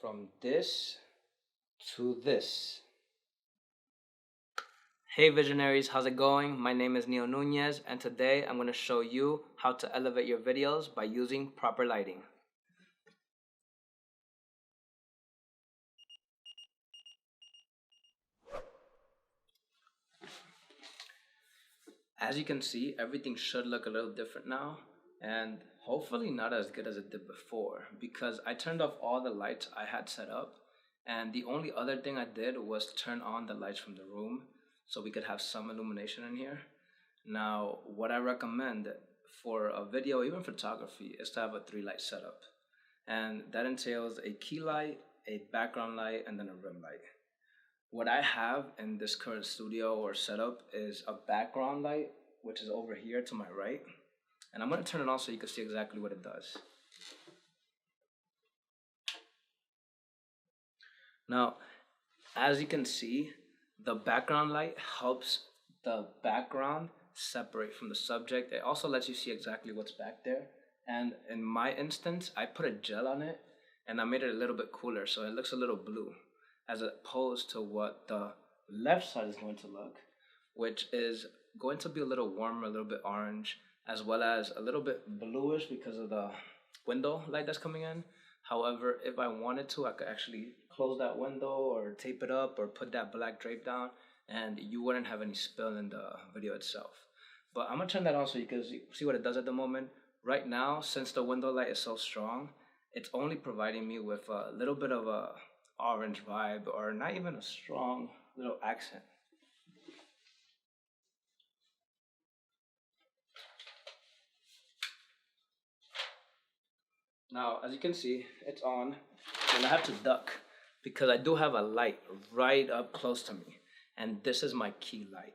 from this to this. Hey visionaries, how's it going? My name is Nunez, and today I'm going to show you how to elevate your videos by using proper lighting. As you can see, everything should look a little different now, and hopefully not as good as it did before, because I turned off all the lights I had set up, and the only other thing I did was turn on the lights from the room so we could have some illumination in here. Now, what I recommend for a video, even photography, is to have a 3-light setup, and that entails a key light, a background light, and then a rim light. What I have in this current studio or setup is a background light, which is over here to my right. And I'm going to turn it on so you can see exactly what it does. Now, as you can see, the background light helps the background separate from the subject. It also lets you see exactly what's back there. And in my instance, I put a gel on it and I made it a little bit cooler so it looks a little blue, as opposed to what the left side is going to look, which is going to be a little warmer, a little bit orange, as well as a little bit bluish because of the window light that's coming in. However, if I wanted to, I could actually close that window or tape it up or put that black drape down, and you wouldn't have any spill in the video itself. But I'm gonna turn that on so you can see what it does at the moment. Right now, since the window light is so strong, it's only providing me with a little bit of a orange vibe, or not even a strong little accent. Now, as you can see, it's on, and I have to duck because I do have a light right up close to me, and this is my key light.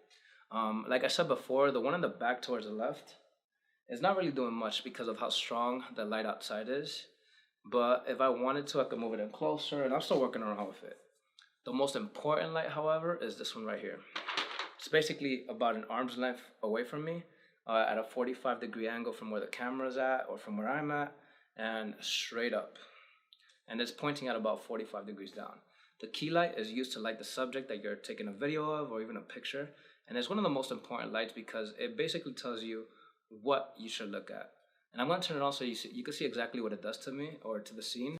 Like I said before, the one in the back towards the left is not really doing much because of how strong the light outside is. But if I wanted to, I could move it in closer, and I'm still working around with it. The most important light, however, is this one right here. It's basically about an arm's length away from me, at a 45-degree angle from where the camera's at or from where I'm at, and straight up. And it's pointing at about 45 degrees down. The key light is used to light the subject that you're taking a video of or even a picture, and it's one of the most important lights because it basically tells you what you should look at. And I'm going to turn it on so you can see exactly what it does to me or to the scene.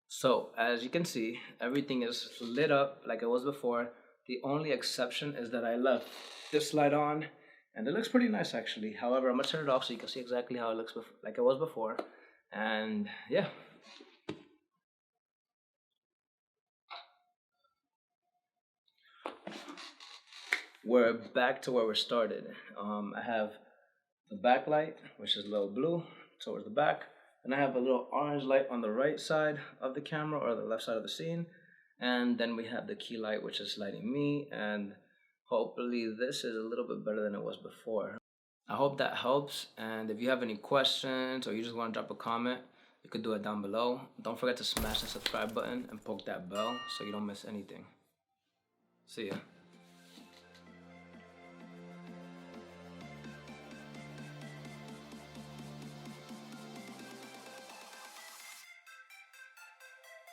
So, as you can see, everything is lit up like it was before. The only exception is that I left this light on, and it looks pretty nice actually. However, I'm going to turn it off so you can see exactly how it looks like it was before. And yeah. We're back to where we started. I have the backlight, which is a little blue towards the back, and I have a little orange light on the right side of the camera or the left side of the scene, and then we have the key light, which is lighting me, and hopefully this is a little bit better than it was before. I hope that helps, and if you have any questions or you just want to drop a comment, you could do it down below. Don't forget to smash the subscribe button and poke that bell so you don't miss anything. See ya.